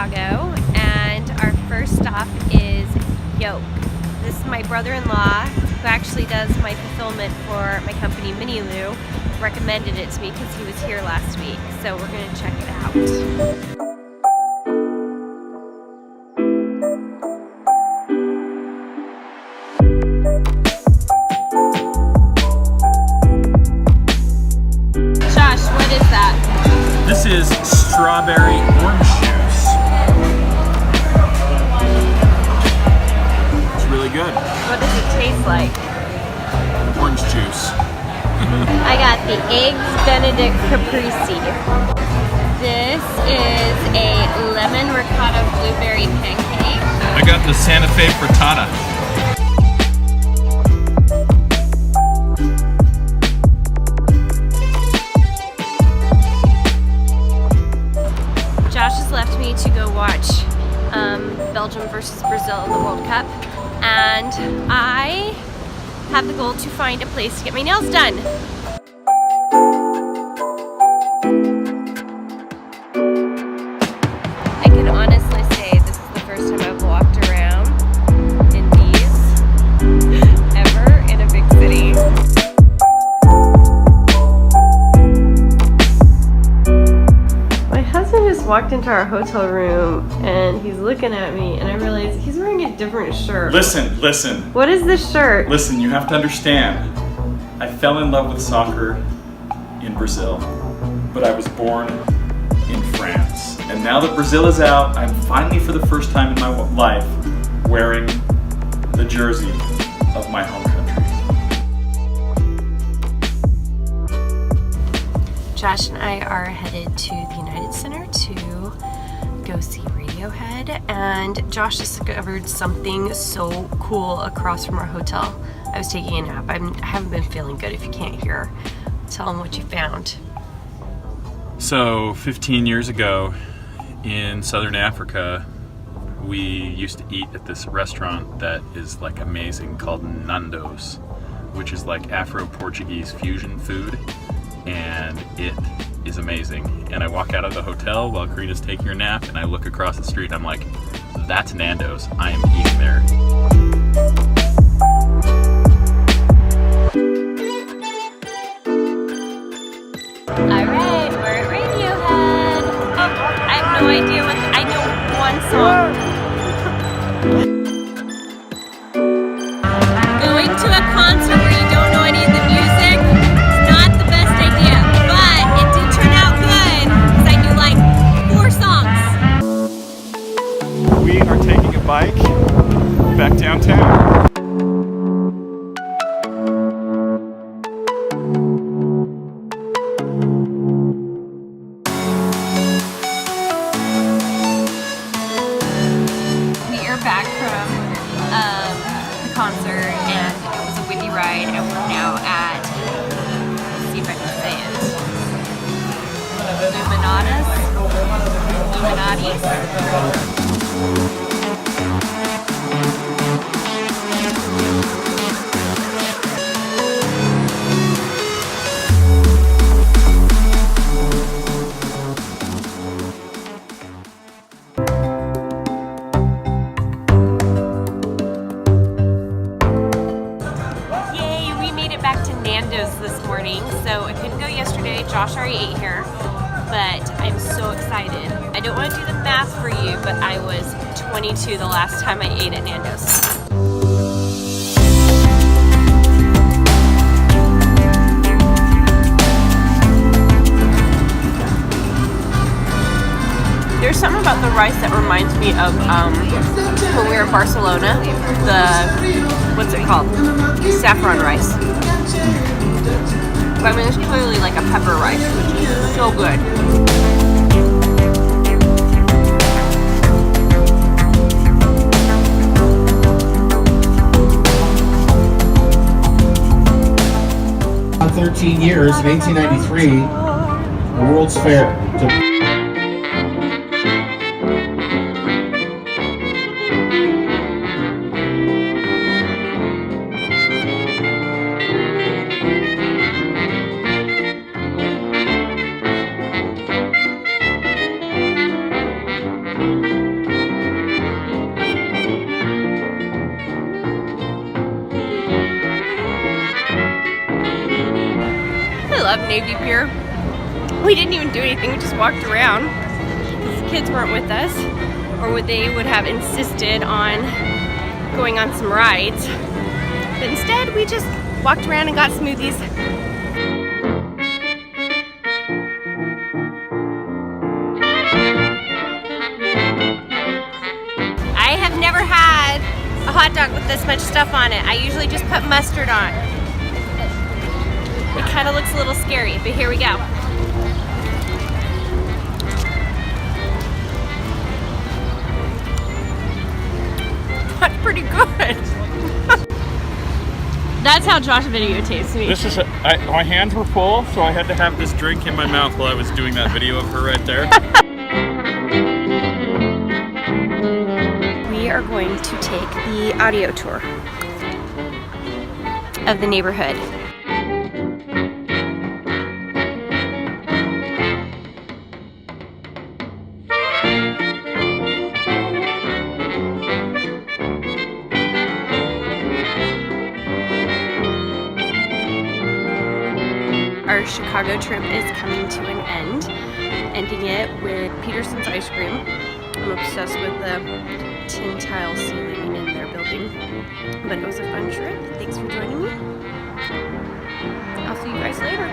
Chicago, and our first stop is Yoke. This is my brother-in-law, who actually does my fulfillment for my company, Mini Lou, recommended it to me because he was here last week. So we're going to check it out. This is strawberry orange juice. It's really good. What does it taste like? Orange juice. I got the Eggs Benedict Caprese. This is a lemon ricotta blueberry pancake. I got the Santa Fe frittata. Josh has left me to go watch Belgium versus Brazil in the World Cup, and I have the goal to find a place to get my nails done. I can honestly say this is the first time I've walked around in these ever in a big city. My husband just walked into our hotel room and he's looking at me, and I realized he's wearing a different shirt. Listen. What is this shirt? Listen, you have to understand. I fell in love with soccer in Brazil, but I was born in France. And now that Brazil is out, I'm finally, for the first time in my life, wearing the jersey of my home country. Josh and I are headed to the United Center to go see Radiohead, and Josh discovered something so cool across from our hotel. I was taking a nap. I haven't been feeling good. If you can't hear, tell him what you found. So 15 years ago in Southern Africa, we used to eat at this restaurant that is like amazing called Nando's, which is like Afro-Portuguese fusion food, and it is amazing. And I walk out of the hotel while Karina's taking her nap, and I look across the street and I'm like, that's Nando's. I am eating there. Alright, we're at Radiohead. Oh, I have no idea what I know one song. Going to a concert where you don't know any of the music is not the best idea, but it did turn out good because I knew like 4 songs. We are taking a bike back downtown. Back from the concert, and it was a windy ride, and we're now at, let's see if I can say back to Nando's this morning, so I couldn't go yesterday. Josh already ate here, but I'm so excited. I don't want to do the math for you, but I was 22 the last time I ate at Nando's. There's something about the rice that reminds me of when we were in Barcelona, what's it called? Saffron rice. But I mean, it's clearly like a pepper rice, which is so good. On 13 years, in 1893, the World's Fair. Navy Pier. We didn't even do anything, we just walked around. The kids weren't with us, or they would have insisted on going on some rides. But instead, we just walked around and got smoothies. I have never had a hot dog with this much stuff on it. I usually just put mustard on. It kind of looks a little scary, but here we go. That's pretty good. That's how Josh videotapes me. This is my hands were full, so I had to have this drink in my mouth while I was doing that video of her right there. We are going to take the audio tour of the neighborhood. Our Chicago trip is coming to an end, ending it with Peterson's Ice Cream. I'm obsessed with the tin tile ceiling in their building, but it was a fun trip. Thanks for joining me. I'll see you guys later.